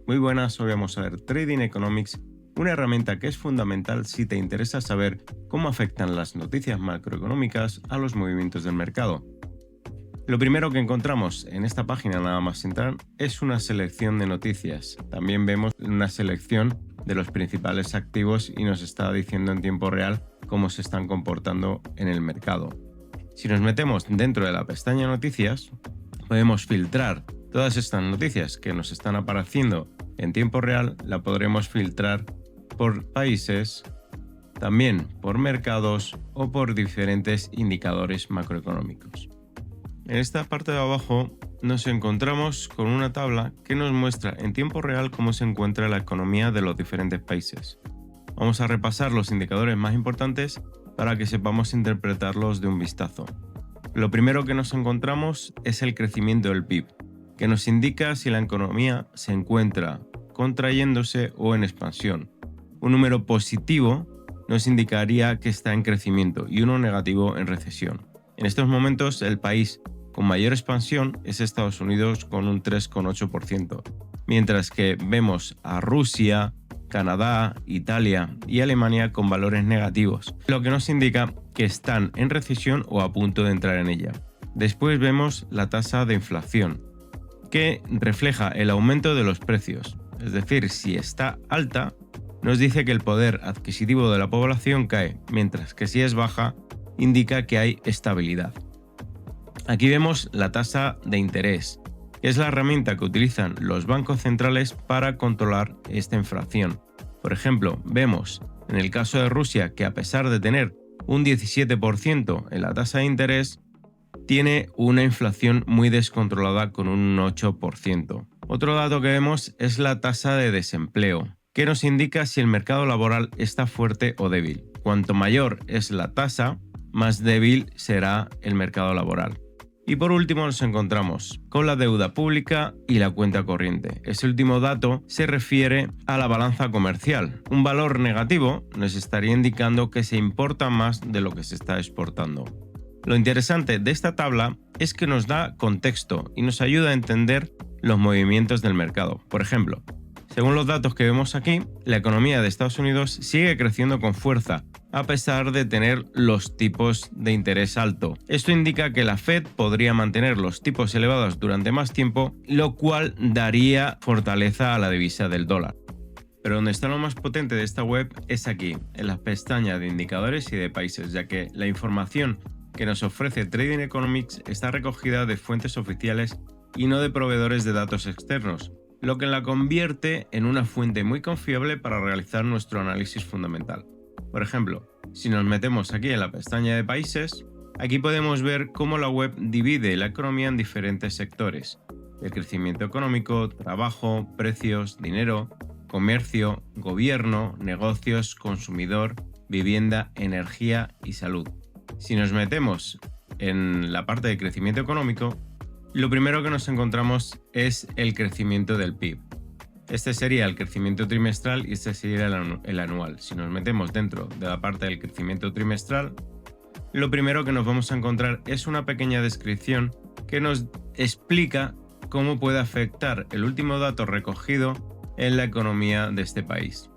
Muy buenas, hoy vamos a ver Trading Economics, una herramienta que es fundamental si te interesa saber cómo afectan las noticias macroeconómicas a los movimientos del mercado. Lo primero que encontramos en esta página nada más entrar es una selección de noticias. También vemos una selección de los principales activos y nos está diciendo en tiempo real cómo se están comportando en el mercado. Si nos metemos dentro de la pestaña Noticias, podemos filtrar todas estas noticias que nos están apareciendo en tiempo real, la podremos filtrar por países, también por mercados o por diferentes indicadores macroeconómicos. En esta parte de abajo nos encontramos con una tabla que nos muestra en tiempo real cómo se encuentra la economía de los diferentes países. Vamos a repasar los indicadores más importantes para que sepamos interpretarlos de un vistazo. Lo primero que nos encontramos es el crecimiento del PIB, que nos indica si la economía se encuentra contrayéndose o en expansión. Un número positivo nos indicaría que está en crecimiento y uno negativo en recesión. En estos momentos el país con mayor expansión es Estados Unidos con un 3,8%, mientras que vemos a Rusia, Canadá, Italia y Alemania con valores negativos, lo que nos indica que están en recesión o a punto de entrar en ella. Después vemos la tasa de inflación, que refleja el aumento de los precios, es decir, si está alta, nos dice que el poder adquisitivo de la población cae, mientras que si es baja, indica que hay estabilidad. Aquí vemos la tasa de interés, que es la herramienta que utilizan los bancos centrales para controlar esta inflación. Por ejemplo, vemos en el caso de Rusia que a pesar de tener un 17% en la tasa de interés, tiene una inflación muy descontrolada con un 8%. Otro dato que vemos es la tasa de desempleo, que nos indica si el mercado laboral está fuerte o débil. Cuanto mayor es la tasa, más débil será el mercado laboral. Y por último nos encontramos con la deuda pública y la cuenta corriente. Este último dato se refiere a la balanza comercial. Un valor negativo nos estaría indicando que se importa más de lo que se está exportando. Lo interesante de esta tabla es que nos da contexto y nos ayuda a entender los movimientos del mercado. Por ejemplo, según los datos que vemos aquí, la economía de Estados Unidos sigue creciendo con fuerza, a pesar de tener los tipos de interés alto. Esto indica que la Fed podría mantener los tipos elevados durante más tiempo, lo cual daría fortaleza a la divisa del dólar. Pero donde está lo más potente de esta web es aquí, en la pestaña de indicadores y de países, ya que la información que nos ofrece Trading Economics está recogida de fuentes oficiales y no de proveedores de datos externos, lo que la convierte en una fuente muy confiable para realizar nuestro análisis fundamental. Por ejemplo, si nos metemos aquí en la pestaña de países, aquí podemos ver cómo la web divide la economía en diferentes sectores: el crecimiento económico, trabajo, precios, dinero, comercio, gobierno, negocios, consumidor, vivienda, energía y salud. Si nos metemos en la parte de crecimiento económico, lo primero que nos encontramos es el crecimiento del PIB. Este sería el crecimiento trimestral y este sería el anual. Si nos metemos dentro de la parte del crecimiento trimestral, lo primero que nos vamos a encontrar es una pequeña descripción que nos explica cómo puede afectar el último dato recogido en la economía de este país.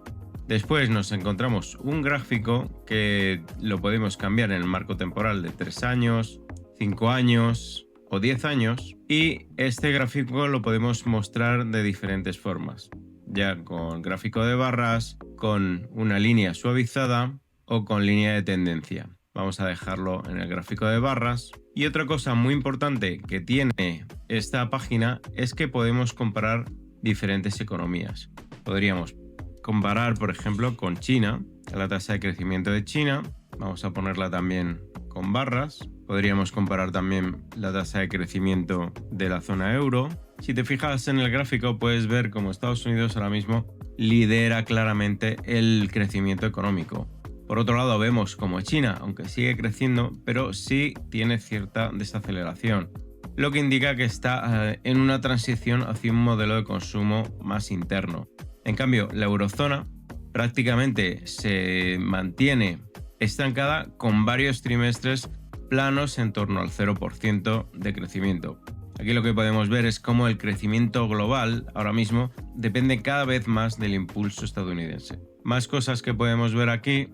Después nos encontramos un gráfico que lo podemos cambiar en el marco temporal de 3 años, 5 años o 10 años, y este gráfico lo podemos mostrar de diferentes formas, ya con gráfico de barras, con una línea suavizada o con línea de tendencia. Vamos a dejarlo en el gráfico de barras. Y otra cosa muy importante que tiene esta página es que podemos comparar diferentes economías. Podríamos comparar, por ejemplo, con China, la tasa de crecimiento de China. Vamos a ponerla también con barras. Podríamos comparar también la tasa de crecimiento de la zona euro. Si te fijas en el gráfico, puedes ver cómo Estados Unidos ahora mismo lidera claramente el crecimiento económico. Por otro lado, vemos como China, aunque sigue creciendo, pero sí tiene cierta desaceleración, lo que indica que está en una transición hacia un modelo de consumo más interno. En cambio, la eurozona prácticamente se mantiene estancada con varios trimestres planos en torno al 0% de crecimiento. Aquí lo que podemos ver es cómo el crecimiento global ahora mismo depende cada vez más del impulso estadounidense. Más cosas que podemos ver aquí.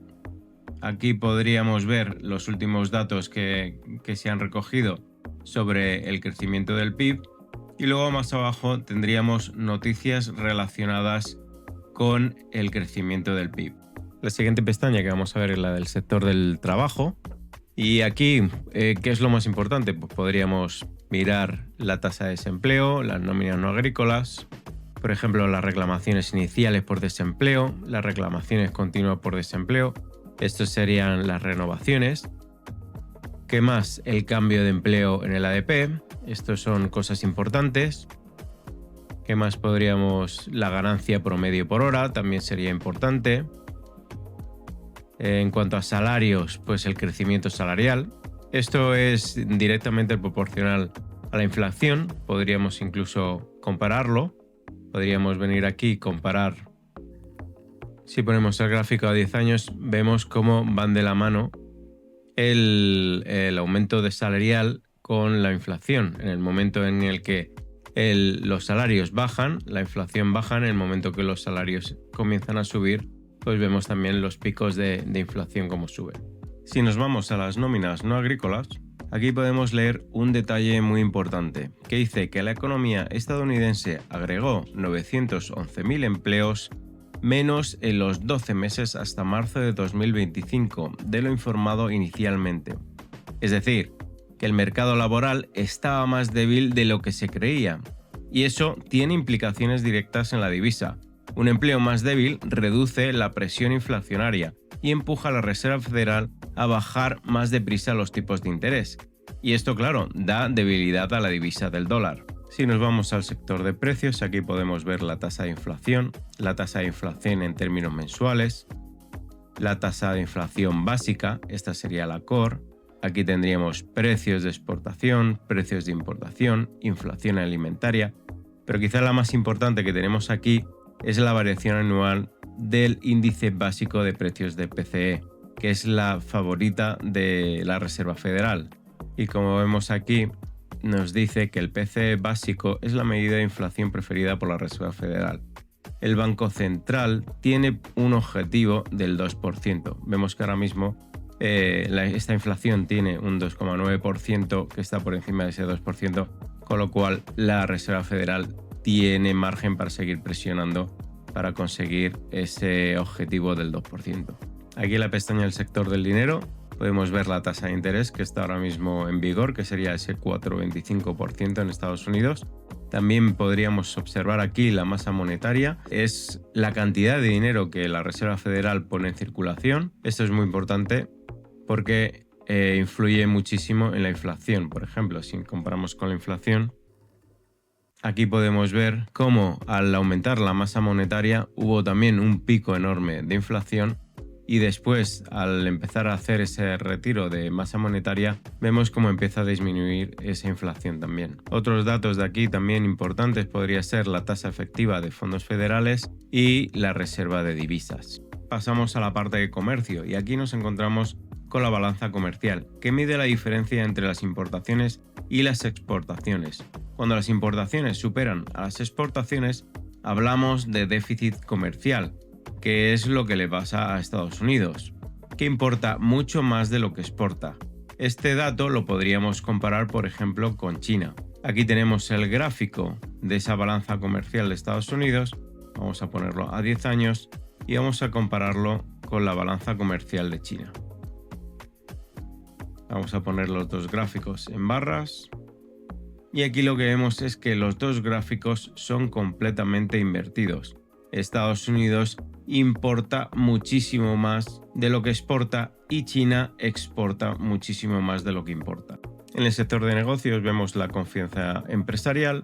Aquí podríamos ver los últimos datos que se han recogido sobre el crecimiento del PIB. Y luego más abajo tendríamos noticias relacionadas con el crecimiento del PIB. La siguiente pestaña que vamos a ver es la del sector del trabajo. Y aquí, ¿qué es lo más importante? Pues podríamos mirar la tasa de desempleo, las nóminas no agrícolas, por ejemplo, las reclamaciones iniciales por desempleo, las reclamaciones continuas por desempleo. Estos serían las renovaciones. ¿Qué más? El cambio de empleo en el ADP. Estos son cosas importantes. ¿Qué más podríamos? La ganancia promedio por hora también sería importante. En cuanto a salarios, pues el crecimiento salarial. Esto es directamente proporcional a la inflación. Podríamos incluso compararlo. Podríamos venir aquí y comparar. Si ponemos el gráfico a 10 años, vemos cómo van de la mano el aumento de salarial con la inflación. En el momento en el que los salarios bajan, la inflación baja. En el momento que los salarios comienzan a subir, pues vemos también los picos de inflación como suben. Si nos vamos a las nóminas no agrícolas, aquí podemos leer un detalle muy importante, que dice que la economía estadounidense agregó 911.000 empleos menos en los 12 meses hasta marzo de 2025 de lo informado inicialmente. Es decir, que el mercado laboral estaba más débil de lo que se creía, y eso tiene implicaciones directas en la divisa. Un empleo más débil reduce la presión inflacionaria y empuja a la Reserva Federal a bajar más deprisa los tipos de interés. Y esto, claro, da debilidad a la divisa del dólar. Si nos vamos al sector de precios, aquí podemos ver la tasa de inflación en términos mensuales, la tasa de inflación básica, esta sería la core. Aquí tendríamos precios de exportación, precios de importación, inflación alimentaria, pero quizá la más importante que tenemos aquí es la variación anual del índice básico de precios de PCE, que es la favorita de la Reserva Federal. Y como vemos aquí, nos dice que el PCE básico es la medida de inflación preferida por la Reserva Federal. El Banco Central tiene un objetivo del 2%. Vemos que ahora mismo esta inflación tiene un 2,9% que está por encima de ese 2%, con lo cual la Reserva Federal tiene margen para seguir presionando para conseguir ese objetivo del 2%. Aquí en la pestaña del sector del dinero podemos ver la tasa de interés que está ahora mismo en vigor, que sería ese 4,25% en Estados Unidos. También podríamos observar aquí la masa monetaria, es la cantidad de dinero que la Reserva Federal pone en circulación. Esto es muy importante porque influye muchísimo en la inflación. Por ejemplo, si comparamos con la inflación, aquí podemos ver cómo al aumentar la masa monetaria hubo también un pico enorme de inflación y después al empezar a hacer ese retiro de masa monetaria vemos cómo empieza a disminuir esa inflación también. Otros datos de aquí también importantes podría ser la tasa efectiva de fondos federales y la reserva de divisas. Pasamos a la parte de comercio y aquí nos encontramos con la balanza comercial, que mide la diferencia entre las importaciones y las exportaciones. Cuando las importaciones superan a las exportaciones, hablamos de déficit comercial, que es lo que le pasa a Estados Unidos, que importa mucho más de lo que exporta. Este dato lo podríamos comparar, por ejemplo, con China. Aquí tenemos el gráfico de esa balanza comercial de Estados Unidos, vamos a ponerlo a 10 años y vamos a compararlo con la balanza comercial de China. Vamos a poner los dos gráficos en barras. Y aquí lo que vemos es que los dos gráficos son completamente invertidos. Estados Unidos importa muchísimo más de lo que exporta y China exporta muchísimo más de lo que importa. En el sector de negocios vemos la confianza empresarial,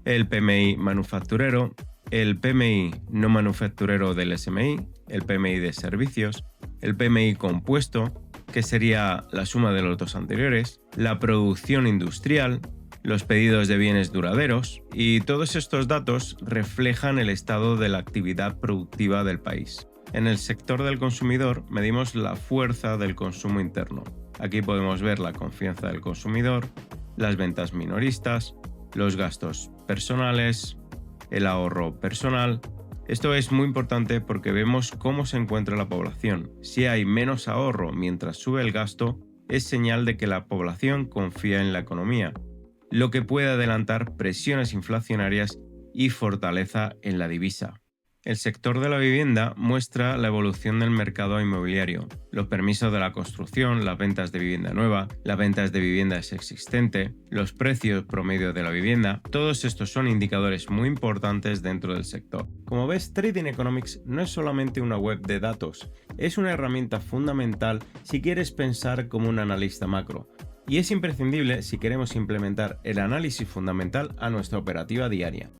el PMI manufacturero, el PMI no manufacturero del SMI, el PMI de servicios, el PMI compuesto, que sería la suma de los dos anteriores, la producción industrial, los pedidos de bienes duraderos, y todos estos datos reflejan el estado de la actividad productiva del país. En el sector del consumidor medimos la fuerza del consumo interno. Aquí podemos ver la confianza del consumidor, las ventas minoristas, los gastos personales, el ahorro personal. Esto es muy importante porque vemos cómo se encuentra la población. Si hay menos ahorro mientras sube el gasto, es señal de que la población confía en la economía, lo que puede adelantar presiones inflacionarias y fortaleza en la divisa. El sector de la vivienda muestra la evolución del mercado inmobiliario, los permisos de la construcción, las ventas de vivienda nueva, las ventas de vivienda existente, los precios promedio de la vivienda. Todos estos son indicadores muy importantes dentro del sector. Como ves, Trading Economics no es solamente una web de datos, es una herramienta fundamental si quieres pensar como un analista macro. Y es imprescindible si queremos implementar el análisis fundamental a nuestra operativa diaria.